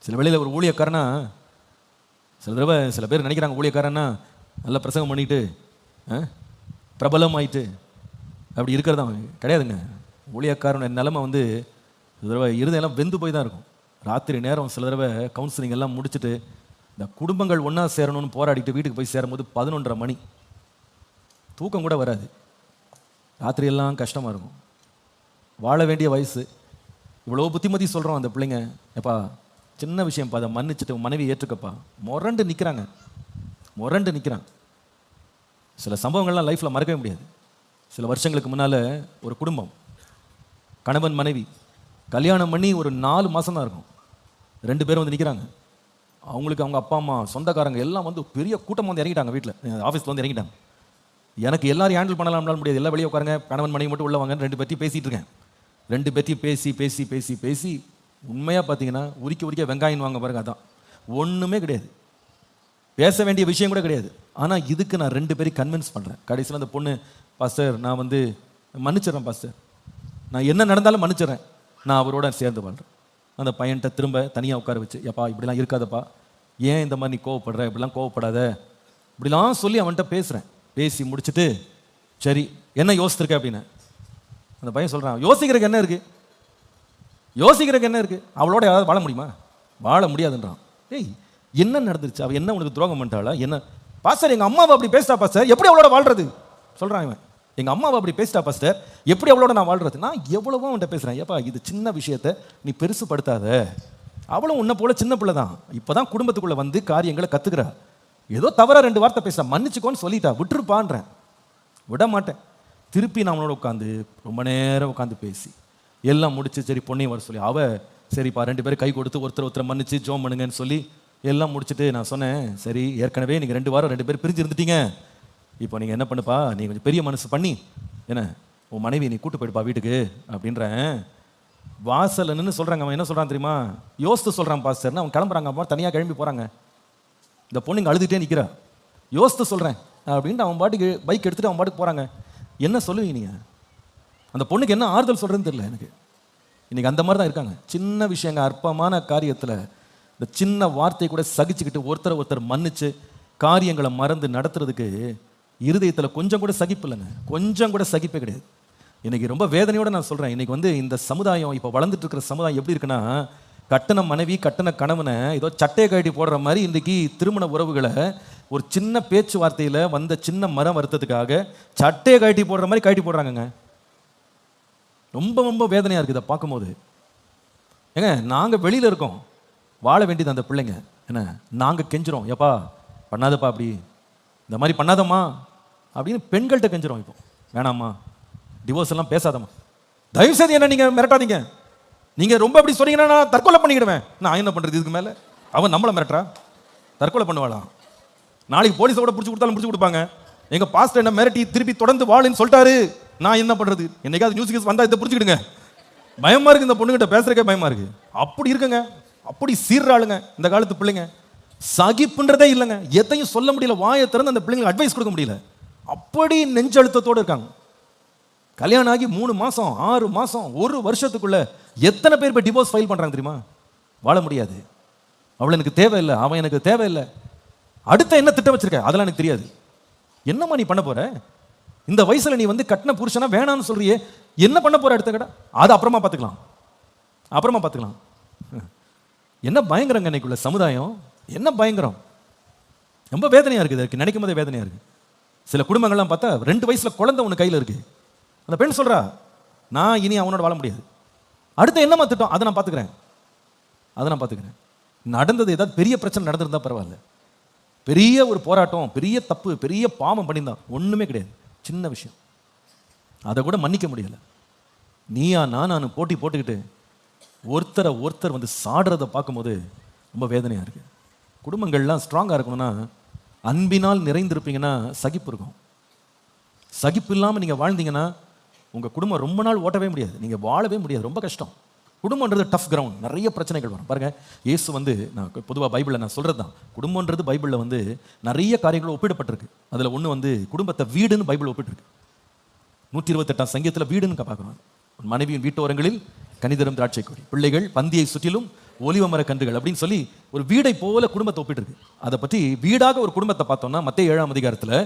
சில வேளையில் ஒரு ஊழியக்காரனா சில தடவை சில பேர் நினைக்கிறாங்க ஊழியக்காரன்னா நல்லா பிரசங்கம் பண்ணிட்டு பிரபலமாயிட்டு அப்படி இருக்கிறதா கிடையாதுங்க. ஊழியக்காரன் நிலைமை வந்து சில தடவை இருதெல்லாம் வெந்து போய் தான் இருக்கும். ராத்திரி நேரம் சில தடவை கவுன்சிலிங் எல்லாம் முடிச்சுட்டு இந்த குடும்பங்கள் ஒன்றா சேரணும்னு போராடிட்டு வீட்டுக்கு போய் சேரும்போது 11:30 மணி, தூக்கம் கூட வராது. ராத்திரியெல்லாம் கஷ்டமாக இருக்கும். வாழ வேண்டிய வயசு, இவ்வளோ புத்திமதி சொல்கிறோம் அந்த பிள்ளைங்க, எப்பா சின்ன விஷயம்ப்பா, அதை மன்னிச்சுட்டு மனைவி ஏற்றுக்கப்பா, முரண்டு நிற்கிறாங்க. சில சம்பவங்கள்லாம் லைஃப்பில் மறக்கவே முடியாது. சில வருஷங்களுக்கு முன்னால் ஒரு குடும்பம், கணவன் மனைவி கல்யாணம் பண்ணி ஒரு 4 மாதம் தான் இருக்கும். 2 பேரும் வந்து நிற்கிறாங்க. அவங்களுக்கு அவங்க அப்பா அம்மா சொந்தக்காரங்க எல்லாம் வந்து பெரிய கூட்டம் வந்து இறங்கிட்டாங்க. வீட்டில் ஆஃபீஸில் வந்து இறங்கிட்டாங்க. எனக்கு எல்லாரும் ஹேண்டில் பண்ணலாம்னாலும் முடியாது. எல்லாம் வெளியே உட்காருங்க, கணவன் மனைவி மட்டும் உள்ள வாங்க. 2 பேர்த்தையும் பேசிகிட்டு இருக்கேன். 2 பேர்த்தையும் பேசி உண்மையாக பார்த்தீங்கன்னா உரிக்க வெங்காயம் வாங்க பாருங்க. அதான் ஒன்றுமே கிடையாது, பேச வேண்டிய விஷயம் கூட கிடையாது. ஆனால் இதுக்கு நான் 2 பேரையும் கன்வின்ஸ் பண்ணுறேன். கடைசியில் அந்த பொண்ணு, பாஸ்டர் நான் வந்து மன்னிச்சிடறேன் பாஸ்டர், நான் என்ன நடந்தாலும் மன்னிச்சிடறேன், நான் அவரோட சேர்ந்து வாழ்கிறேன். அந்த பையன்கிட்ட திரும்ப தனியாக உட்கார வச்சு, எப்பா இப்படிலாம் இருக்காதப்பா, ஏன் இந்த மாதிரி நீ கோவப்படுற, இப்படிலாம் கோவப்படாத, இப்படிலாம் சொல்லி அவன்கிட்ட பேசுகிறேன். பேசி முடிச்சுட்டு சரி என்ன யோசிச்சிருக்க அப்படின்னு அந்த பையன் சொல்கிறான், யோசிக்கிறதுக்கு என்ன இருக்குது, அவளோட யாராவது வாழ முடியுமா, வாழ முடியாதுன்றான். ஏய் என்ன நடந்துருச்சு, அவள் என்ன உனக்கு துரோகம் பண்ணிட்டாளா என்ன? பாஸ்டர் எங்கள் அம்மாவை அப்படி பேசிட்டா பாஸ்டர், எப்படி அவளோட வாழ்றது சொல்கிறான் இவன். எங்கள் அம்மாவை அப்படி பேசிட்டா பாஸ்டர், எப்படி அவளோட நான் வாழ்றது? நான் எவ்வளவோ அவன்கிட்ட பேசுகிறேன், ஏப்பா இது சின்ன விஷயத்தை நீ பெருசுப்படுத்தாத, அவளும் உன்னை போல சின்ன பிள்ளை தான், இப்போ தான் குடும்பத்துக்குள்ளே வந்து காரியங்களை கற்றுக்கிறா, ஏதோ தவறாக 2 வார்த்தை பேசுகிறா, மன்னிச்சுக்கோன்னு சொல்லிட்டா, விட்டுருப்பான்றேன். விட மாட்டேன். திருப்பி நான் அவனோட உட்காந்து ரொம்ப நேரம் உட்காந்து பேசி எல்லாம் முடிச்சு சரி பொண்ணையும் வர சொல்லி, அவள் சரிப்பா 2 பேரும் கை கொடுத்து ஒருத்தரை மன்னிச்சு ஜோம் பண்ணுங்கன்னு சொல்லி எல்லாம் முடிச்சுட்டு நான் சொன்னேன், சரி ஏற்கனவே நீங்கள் 2 வாரம் 2 பேர் பிரிஞ்சு இருந்துட்டீங்க, இப்போ நீங்கள் என்ன பண்ணுப்பா, நீ கொஞ்சம் பெரிய மனசு பண்ணி என்ன உன் மனைவி நீ கூட்டு போயிடுப்பா வீட்டுக்கு அப்படின்றேன். வாசல் நின்று சொல்கிறாங்க. அவன் என்ன சொல்கிறான் தெரியுமா, யோசித்து சொல்கிறான் பாஸ்டர்னு. அவன் கிளம்புறாங்க, அப்போ தனியாக கிளம்பி போகிறாங்க. இந்த பொண்ணு இங்கே அழுதுகிட்டே நிற்கிறா, யோசித்து சொல்கிறேன் அப்படின்ட்டு அவன் பாட்டுக்கு பைக் எடுத்துகிட்டு அவன் பாட்டுக்கு போகிறாங்க. என்ன சொல்லுவீங்க நீங்கள்? அந்த பொண்ணுக்கு என்ன ஆறுதல் சொல்கிறதுன்னு தெரியல எனக்கு. இன்றைக்கி அந்த மாதிரி தான் இருக்காங்க. சின்ன விஷயங்க, அற்பமான காரியத்தில் இந்த சின்ன வார்த்தை கூட சகிச்சுக்கிட்டு ஒருத்தர் மன்னிச்சு காரியங்களை மறந்து நடத்துறதுக்கு இருதயத்தில் கொஞ்சம் கூட சகிப்பு இல்லைங்க, கொஞ்சம் கூட சகிப்பே கிடையாது. இன்றைக்கி ரொம்ப வேதனையோடு நான் சொல்கிறேன், இன்றைக்கி வந்து இந்த சமுதாயம், இப்போ வளர்ந்துட்டு இருக்கிற சமுதாயம் எப்படி இருக்குன்னா, கட்டண மனைவி கட்டண கணவனை ஏதோ சட்டையை கட்டி போடுற மாதிரி இன்றைக்கி திருமண உறவுகளை ஒரு சின்ன பேச்சுவார்த்தையில் வந்த சின்ன மரம் வருத்தத்துக்காக சட்டையை கட்டி போடுற மாதிரி கட்டி போடுறாங்கங்க. ரொம்ப ரொம்ப வேதனையாக இருக்குது இதை பார்க்கும்போது. ஏங்க நாங்கள் வெளியில் இருக்கோம், வாழ வேண்டியது அந்த பிள்ளைங்க என்ன, நாங்கள் கெஞ்சிரோம், எப்பா பண்ணாதப்பா, அப்படி இந்த மாதிரி பண்ணாதம்மா அப்படின்னு பெண்கள்கிட்ட கெஞ்சிரோம். இப்போ வேணாம்மா, டிவோர்ஸ் எல்லாம் பேசாதம்மா, தயவுசெய்து என்ன நீங்கள் மிரட்டாதீங்க, நீங்கள் ரொம்ப அப்படி சொன்னீங்கன்னா நான் தற்கொலை பண்ணிக்கிடுவேன். நான் என்ன பண்ணுறது இதுக்கு மேலே? அவன் நம்மளை மிரட்டுறா, தற்கொலை பண்ணுவாளாம். நாளைக்கு போலீஸோட பிடிச்சி கொடுத்தாலும் பிடிச்சி கொடுப்பாங்க. எங்கள் பாஸ்டர் என்ன மிரட்டி திருப்பி தொடர்ந்து வாழுன்னு சொல்லிட்டாரு, நான் என்ன பண்ணுறது? என்னைக்காவது நியூஸ் கேஸ் வந்தால் இதை புரிஞ்சுக்கிடுங்க. பயமாக இருக்குது, இந்த பொண்ணுகிட்ட பேசுறதுக்கே பயமாக இருக்குது. அப்படி இருக்குங்க, அப்படி சீர்றாளுங்க இந்த காலத்து பிள்ளைங்க. சகிப்புன்றதே இல்லைங்க, எதையும் சொல்ல முடியல, வாயை திறந்து அந்த பிள்ளைங்களுக்கு அட்வைஸ் கொடுக்க முடியல, அப்படி நெஞ்சழுத்தத்தோடு இருக்காங்க. கல்யாணம் ஆகி 3 மாதம் 6 மாதம் 1 வருஷத்துக்குள்ள எத்தனை பேர் இப்போ டிவோர்ஸ் ஃபைல் பண்ணுறாங்க தெரியுமா? வாழ முடியாது, அவள் எனக்கு தேவையில்லை, அவன் எனக்கு தேவையில்லை, அடுத்த என்ன திட்டம் வச்சிருக்க அதெல்லாம் எனக்கு தெரியாது. என்னம்மா நீ பண்ண போற? இந்த வயசுல நீ வந்து கட்டின புருஷனா வேணான்னு சொல்றியே, என்ன பண்ண போற அடுத்த கடை? அது அப்புறமா பார்த்துக்கலாம். என்ன பயங்கரங்க இன்னைக்குள்ள சமுதாயம், என்ன பயங்கரம். ரொம்ப வேதனையா இருக்குது, இருக்கு நினைக்கும் போதே வேதனையா இருக்கு. சில குடும்பங்கள்லாம் பார்த்தா 2 வயசுல குழந்தை ஒன்று கையில் இருக்கு. அந்த பெண் சொல்றா, நான் இனி அவனோட வாழ முடியாது, அடுத்த என்னமா திட்டம் அதை நான் பார்த்துக்கிறேன். நடந்தது ஏதாவது பெரிய பிரச்சனை நடந்திருந்தா பரவாயில்ல, பெரிய ஒரு போராட்டம், பெரிய தப்பு, பெரிய பாவம் பண்ணியிருந்தான், ஒன்றுமே கிடையாது, சின்ன விஷயம், அதை கூட மன்னிக்க முடியலை. நீயா நானு போட்டி போட்டுக்கிட்டு ஒருத்தர் வந்து சாடுறதை பார்க்கும்போது ரொம்ப வேதனையாக இருக்குது. குடும்பங்கள்லாம் ஸ்ட்ராங்காக இருக்கணும்னா அன்பினால் நிறைந்திருப்பீங்கன்னா சகிப்பு இருக்கும். சகிப்பு இல்லாமல் நீங்கள் வாழ்ந்தீங்கன்னா உங்கள் குடும்பம் ரொம்ப நாள் ஓட்டவே முடியாது, நீங்கள் வாழவே முடியாது, ரொம்ப கஷ்டம். குடும்பன்றது டஃப் கிரவுண்ட், நிறைய பிரச்சனைகள் வரும். பாருங்கள், இயேசு வந்து, நான் பொதுவாக பைபிளில் நான் சொல்கிறது தான், குடும்பன்றது பைபிளில் வந்து நிறைய காரியங்கள் ஒப்பிடப்பட்டிருக்கு. அதில் ஒன்று வந்து குடும்பத்தை வீடுன்னு பைபிள் ஒப்பிட்டுருக்கு. 128ஆம் சங்கீதத்தில் வீடுன்னு பார்க்குறோம். மனைவியின் வீட்டோரங்களில் கனிதரும் திராட்சை கொடி, பிள்ளைகள் பந்தியை சுற்றிலும் ஒலிவ மர கன்றுகள் அப்படின்னு சொல்லி ஒரு வீடை போல குடும்பத்தை ஒப்பிட்டு இருக்கு. அதை பற்றி வீடாக ஒரு குடும்பத்தை பார்த்தோம்னா மத்தேயு 7ஆம் அதிகாரத்தில்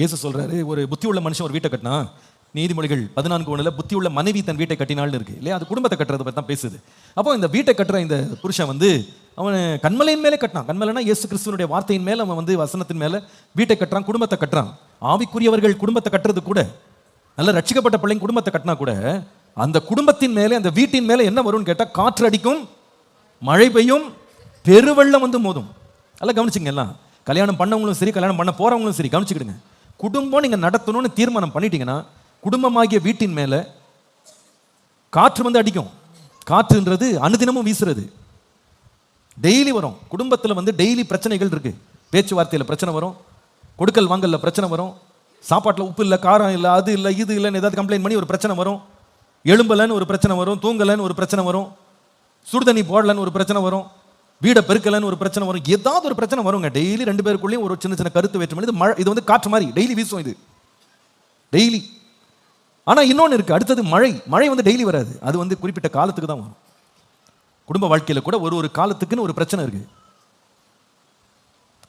இயேசு சொல்றாரு, ஒரு புத்தி உள்ள மனுஷன் ஒரு வீட்டை கட்டினா, நீதிமொழிகள் 14:1 புத்தி உள்ள மனைவி தன் வீட்டை கட்டினாள்னு இருக்கு இல்லையா? அது குடும்பத்தை கட்டுறதை பற்றி தான் பேசுது. அப்போ இந்த வீட்டை கட்டுற இந்த புருஷன் வந்து அவன் கண்மலையின் மேலே கட்டினான். கண்மலைனா இயேசு கிறிஸ்துவனுடைய வார்த்தையின் மேலே அவன் வந்து வசனத்தின் மேலே வீட்டை கட்டுறான், குடும்பத்தை கட்டுறான். ஆவிக்குரியவர்கள் குடும்பத்தை கட்டுறது கூட, நல்ல ரட்சிக்கப்பட்ட பிள்ளைங்க குடும்பத்தை கட்டினா கூட அந்த குடும்பத்தின் மேலே அந்த வீட்டின் மேலே என்ன வரும்னு கேட்டால் காற்று அடிக்கும், மழை பெய்யும், பெருவெள்ளம் வந்து மோதும். நல்லா கவனிச்சுங்க. எல்லாம் கல்யாணம் பண்ணவங்களும் சரி, கல்யாணம் பண்ண போறவங்களும் சரி கவனிச்சுக்கிடுங்க. குடும்பம் நீங்க நடத்தணும்னு தீர்மானம் பண்ணிட்டீங்கன்னா குடும்பமாகிய வீட்டின் மேல காற்று வந்து அடிக்கும். காற்றுன்றது அனுதினமும் வீசுறது, டெய்லி வரும். குடும்பத்தில் வந்து டெய்லி பிரச்சனைகள் இருக்கு. பேச்சுவார்த்தையில் பிரச்சனை வரும், கொடுக்கல் வாங்கல்ல பிரச்சனை வரும், சாப்பாட்டில் உப்பு இல்லை, காரம் இல்லை, அது இல்லை, இது இல்லைன்னு ஏதாவது கம்ப்ளைண்ட் பண்ணி ஒரு பிரச்சனை வரும், எழும்பலன்னு ஒரு பிரச்சனை வரும், தூங்கலன்னு ஒரு பிரச்சனை வரும், சுடுதண்ணி போடலன்னு ஒரு பிரச்சனை வரும், வீடை பெருக்கலன்னு ஒரு பிரச்சனை வரும், ஏதாவது ஒரு பிரச்சனை வருங்க. டெய்லி 2 பேருக்குள்ளேயும் ஒரு சின்ன சின்ன கருத்து வேற்றுமை. இது மழை, இது வந்து காற்று மாதிரி டெய்லி வீசும், இது டெய்லி. ஆனால் இன்னொன்று இருக்கு, அடுத்தது மழை. மழை வந்து டெய்லி வராது, அது வந்து குறிப்பிட்ட காலத்துக்கு தான் வரும். குடும்ப வாழ்க்கையில் கூட ஒரு காலத்துக்குன்னு ஒரு பிரச்சனை இருக்கு.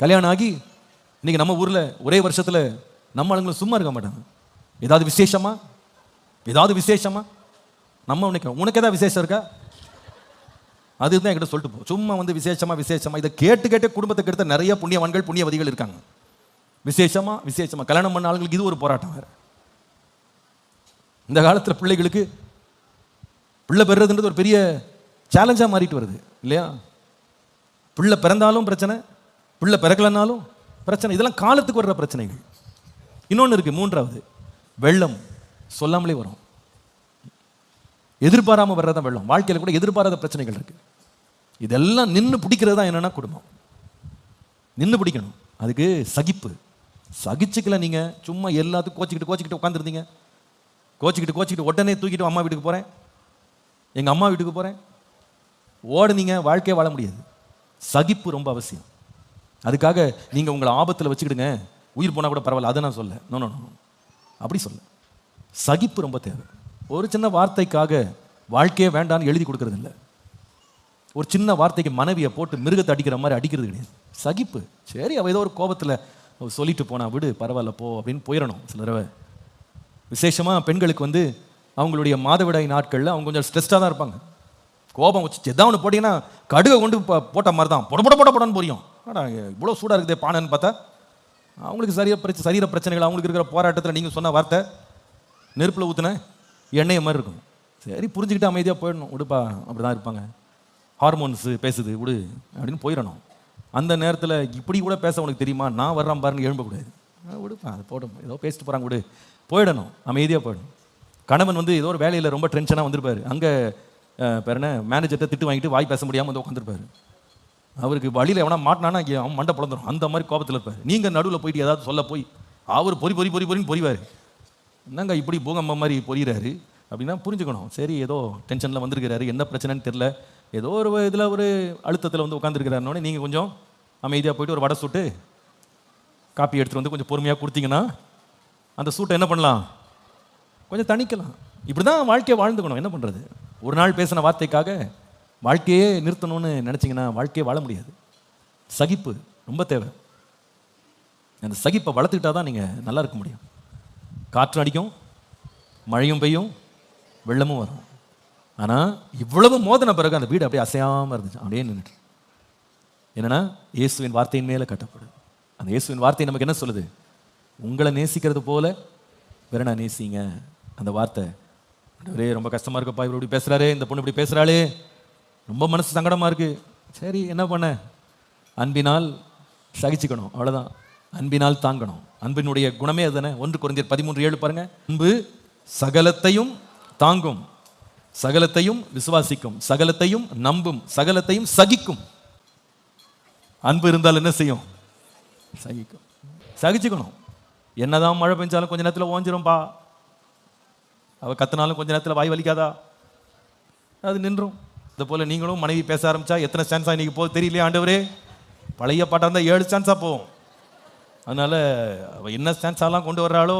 கல்யாணம் ஆகி இன்னைக்கு நம்ம ஊரில் ஒரே வருஷத்தில் நம்ம ஆளுங்களும் சும்மா இருக்க மாட்டாங்க. ஏதாவது விசேஷமா நம்ம நினைக்கிறோம், உனக்கு ஏதாவது விசேஷம் இருக்கா? அதுதான் என்கிட்ட சொல்லிட்டு போ. சும்மா வந்து விசேஷமா இதை கேட்டு குடும்பத்துக்கு எடுத்த நிறைய புண்ணியவான்கள் புண்ணியவதிகள் இருக்காங்க. விசேஷமா கல்யாணம் பண்ண ஆளுங்களுக்கு இது ஒரு போராட்டம் வேற. இந்த காலத்தில் பிள்ளைகளுக்கு பிள்ளை பெறுறதுன்றது ஒரு பெரிய சேலஞ்சாக மாறிட்டு வருது இல்லையா? பிள்ளை பிறந்தாலும் பிரச்சனை, பிள்ளை பிறக்கலனாலும் பிரச்சனை. இதெல்லாம் காலத்துக்கு வர்ற பிரச்சனைகள். இன்னொன்று இருக்கு, 3வது வெள்ளம். சொல்லாமலே வரும், எதிர்பாராம வர்றதான் வெள்ளம். வாழ்க்கையில் கூட எதிர்பாராத பிரச்சனைகள் இருக்கு. இதெல்லாம் நின்று பிடிக்கிறது தான் என்னன்னா குடும்பம். நின்று பிடிக்கணும். அதுக்கு சகிச்சுக்கல. நீங்க சும்மா எல்லாத்துக்கும் கோச்சிக்கிட்டு உட்காந்துருந்தீங்க, கோச்சிக்கிட்டு உடனே தூக்கிட்டு அம்மா வீட்டுக்கு போறேன், எங்க அம்மா வீட்டுக்கு போறேன் ஓடுனீங்க, வாழ்க்கையை வாழ முடியாது. சகிப்பு ரொம்ப அவசியம். அதுக்காக நீங்க உங்களை ஆபத்தில் வச்சுக்கிடுங்க, உயிர் போனா கூட பரவாயில்ல, அதை நான் சொல்ல. நோ, அப்படி சொல்ல. சகிப்பு ரொம்ப தேவை. ஒரு சின்ன வார்த்தைக்காக வாழ்க்கையே வேண்டான்னு எழுதி கொடுக்கறது இல்லை. ஒரு சின்ன வார்த்தைக்கு மனைவியை போட்டு மிருகத்தை அடிக்கிற மாதிரி அடிக்கிறது கிடையாது. சகிப்பு. சரி, அவ ஏதோ ஒரு கோபத்தில் சொல்லிட்டு போனா விடு, பரவாயில்ல போ அப்படின்னு போயிடணும். சில தடவை விசேஷமாக பெண்களுக்கு வந்து அவங்களுடைய மாதவிடாய் நாட்களில் அவங்க கொஞ்சம் ஸ்ட்ரெஸ்டாக தான் இருப்பாங்க. கோபம் வச்சு எதாவது ஒன்று போட்டிங்கன்னா கடுகை கொண்டு போட்ட மாதிரி தான் போடன்னு புரியும். ஆனால் இவ்வளோ சூடாக இருக்குதே பானைன்னு பார்த்தா அவங்களுக்கு சரீர பிரச்சனைகள், அவங்களுக்கு இருக்கிற போராட்டத்தில் நீங்கள் சொன்ன வார்த்தை நெருப்பில் ஊற்றின எண்ணெயை மாதிரி இருக்கும். சரி, புரிஞ்சுக்கிட்டு அமைதியாக போயிடணும். விடுப்பா, அப்படி தான் இருப்பாங்க, ஹார்மோன்ஸு பேசுது விடு அப்படின்னு போயிடணும். அந்த நேரத்தில் இப்படி கூட பேச உனக்கு தெரியுமா, நான் வர்றேன் பாருன்னு எழும்பக்கூடாது. விடுப்பா, அது போடும், ஏதோ பேசிட்டு போகிறாங்க விடு, போயிடணும், அமைதியாக போயிடணும். கணவன் வந்து ஏதோ ஒரு வேலையில் ரொம்ப டென்ஷனாக வந்திருப்பார். அங்கே பேருன மேனேஜர்கிட்ட திட்டு வாங்கிட்டு வாய் பேச முடியாமல் வந்து உட்காந்துருப்பாரு. அவருக்கு வழியில் எவனா மாட்டினானா அவன் மண்டை பிளந்துடும், அந்த மாதிரி கோபத்தில் இருப்பார். நீங்கள் நடுவில் போயிட்டு ஏதாவது சொல்ல போய் அவர் பொறின்னு பொறிவார். என்னங்க இப்படி பூகம்பம் மாதிரி பொறிகிறாரு அப்படின்னா புரிஞ்சுக்கணும். சரி, ஏதோ டென்ஷனில் வந்திருக்கிறாரு, என்ன பிரச்சனைன்னு தெரில, ஏதோ ஒரு இதில் ஒரு அழுத்தத்தில் வந்து உட்காந்துருக்கிறாருனோடனே நீங்கள் கொஞ்சம் அமைதியாக போயிட்டு ஒரு வடை சுட்டு காப்பி எடுத்துகிட்டு வந்து கொஞ்சம் பொறுமையாக கொடுத்தீங்கன்னா அந்த சூட்டை என்ன பண்ணலாம், கொஞ்சம் தணிக்கலாம். இப்படி தான் வாழ்க்கையை வாழ்ந்துக்கணும். என்ன பண்ணுறது? ஒரு நாள் பேசின வார்த்தைக்காக வாழ்க்கையே நிறுத்தணும்னு நினச்சிங்கன்னா வாழ்க்கையே வாழ முடியாது. சகிப்பு ரொம்ப தேவை. அந்த சகிப்பை வளர்த்துக்கிட்டா தான் நீங்கள் நல்லா இருக்க முடியும். காற்று அடிக்கும், மழையும் பெய்யும், வெள்ளமும் வரும். ஆனால் இவ்வளவு மோதன பிறகு அந்த வீடு அப்படியே அசையாமல் இருந்துச்சு, அப்படியே நின்றுட்டு. என்னன்னா இயேசுவின் வார்த்தையின் மேலே கட்டப்படுது. அந்த இயேசுவின் வார்த்தை நமக்கு என்ன சொல்லுது? உங்களை நேசிக்கிறது போல வேற நான் நேசிங்க. அந்த வார்த்தை ஒரே ரொம்ப கஷ்டமாக இருக்குப்பா, இவர் இப்படி பேசுகிறாரு, இந்த பொண்ணு இப்படி பேசுகிறாளே, ரொம்ப மனசு சங்கடமாக இருக்குது. சரி, என்ன பண்ண? அன்பினால் சகிச்சுக்கணும், அவ்வளோதான். அன்பினால் தாங்கணும். அன்பினுடைய குணமே அதுதானே. 1 கொரிந்தியர் 13:7 பாருங்க. அன்பு சகலத்தையும் தாங்கும், சகலத்தையும் விசுவாசிக்கும், சகலத்தையும் நம்பும், சகலத்தையும் சகிக்கும். அன்பு இருந்தால் என்ன செய்யும்? சகிக்கும். சகிச்சுக்கணும். என்னதான் மழை பெஞ்சாலும் கொஞ்ச நேரத்தில் ஓஞ்சிரும்பா, அவள் கத்துனாலும் கொஞ்ச நேரத்தில் வாய் வலிக்காதா, அது நின்றும். இதை போல் நீங்களும் மனைவி பேச ஆரம்பித்தா எத்தனை சான்ஸாக இன்றைக்கி போகுது தெரியலையே ஆண்டவரே. பழைய பாட்டாக இருந்தால் 7 சான்ஸாக போகும். அதனால் அவள் என்ன சான்ஸாலாம் கொண்டு வர்றாளோ,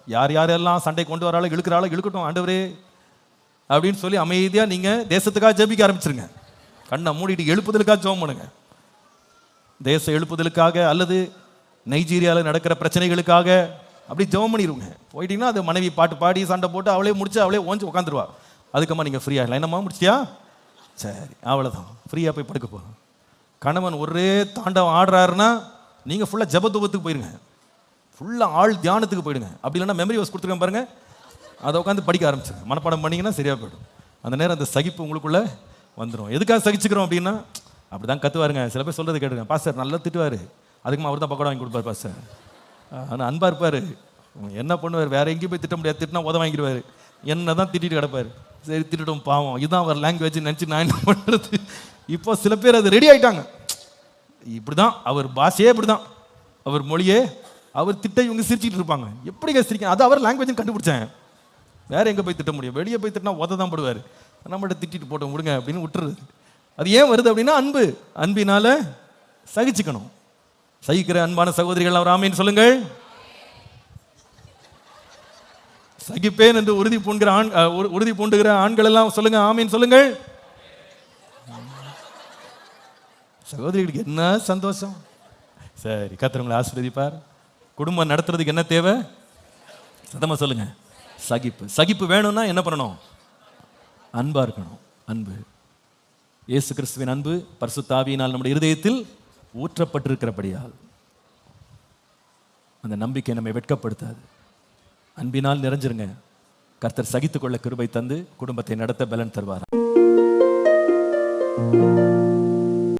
யாரெல்லாம் சண்டை கொண்டு வராளோ, இழுக்கட்டும் ஆண்டவரே அப்படின்னு சொல்லி அமைதியாக நீங்கள் தேசத்துக்காக ஜெபிக்க ஆரம்பிச்சிருங்க. கண்ணை மூடிட்டு எழுப்புதலுக்காக ஜெபம் பண்ணுங்க. தேச எழுப்புதலுக்காக அல்லது நைஜீரியாவில் நடக்கிற பிரச்சனைகளுக்காக அப்படி ஜெபம் பண்ணிடுவோங்க. போயிட்டீங்கன்னா அது மனைவி பாட்டு பாடி சண்டை போட்டு அவளே முடிச்சு அவளே ஓஞ்சி உட்காந்துருவா. அதுக்கம்மா நீங்கள் ஃப்ரீயாக இல்லை, என்னம்மா முடிச்சியா, சரி அவ்வளோதான், ஃப்ரீயாக போய் படுக்க போகிறோம். கணவன் ஒரே தாண்டவம் ஆடுறாருன்னா நீங்கள் ஃபுல்லாக ஜபத்துவத்துக்கு போயிடுங்க, ஃபுல்லாக ஆள் தியானத்துக்கு போயிடுங்க. அப்படி இல்லைன்னா மெமரி வாஸ் கொடுத்துருக்கேன் பாருங்கள், அதை உட்காந்து படிக்க ஆரம்பிச்சுங்க. மனப்பாடம் பண்ணிங்கன்னா சரியாக போயிடும். அந்த நேரம் அந்த சகிப்பு உங்களுக்குள்ளே வந்துடும். எதுக்காக சகிச்சுக்கிறோம் அப்படின்னா அப்படி தான் கற்றுவாருங்க. சில பேர் சொல்கிறது கேட்டுருங்க, பாஸ்டர் நல்லா திட்டுவார், அதுக்குமா அவர் தான் பக்கோடா வாங்கி கொடுப்பார் பாஸ்டர். ஆனால் அன்பாக இருப்பார், என்ன பண்ணுவார், வேறு எங்கேயும் போய் திட்ட முடியாது, திட்டினா உதவ வாங்கிடுவார், என்ன தான் திட்டிட்டு கிடப்பார். சரி திட்டட்டும் பாவம், இதுதான் அவர் லாங்குவேஜ் நினச்சி நான் என்ன பண்ணுறது. இப்போ சில பேர் அது ரெடி ஆகிட்டாங்க, இப்படி தான் அவர் பாஷையே, இப்படி தான் அவர் மொழியே, அவர் திட்ட இவங்க சிரிச்சுட்டு இருப்பாங்க. எப்படி சிரிக்க, அது அவர் லாங்குவேஜ் கண்டுபிடிச்சேன், வேற எங்கே போய் திட்ட முடியும், வெளியே போய் திட்டினா உத தான் போடுவார், நம்மகிட்ட திட்டிட்டு போட்டோம் விடுங்க அப்படின்னு விட்டுறது. அது ஏன் வருது அப்படின்னா அன்பு, அன்பினால சகிச்சுக்கணும். சகிக்கிற அன்பான சகோதரிகள் அவர் ஆமீன் சொல்லுங்கள். சகிப்பேன் என்று உறுதி பூண்டுகிற ஆண்கள் எல்லாம் சொல்லுங்க ஆமீன் சொல்லுங்கள். சகோதரிகளுக்கு என்ன சந்தோஷம். சரி, கர்த்தர் உங்களை ஆசீர்வதிப்பார். குடும்பம் நடத்துறதுக்கு என்ன தேவை, சத்தமா சொல்லுங்க, சகிப்பு. சகிப்பு வேணும்னா என்ன பண்ணணும், அன்பா இருக்கணும். அன்பு, இயேசு கிறிஸ்துவின் அன்பு பரிசுத்த ஆவியினால் நம்முடைய இருதயத்தில் ஊற்றப்பட்டிருக்கிறபடியால் அந்த நம்பிக்கை நம்மை வெட்கப்படுத்தாது. அன்பினால் நிறைஞ்சிருங்க. கர்த்தர் சகித்துக்கொள்ள கிருபை தந்து குடும்பத்தை நடத்த பலன் தருவார்.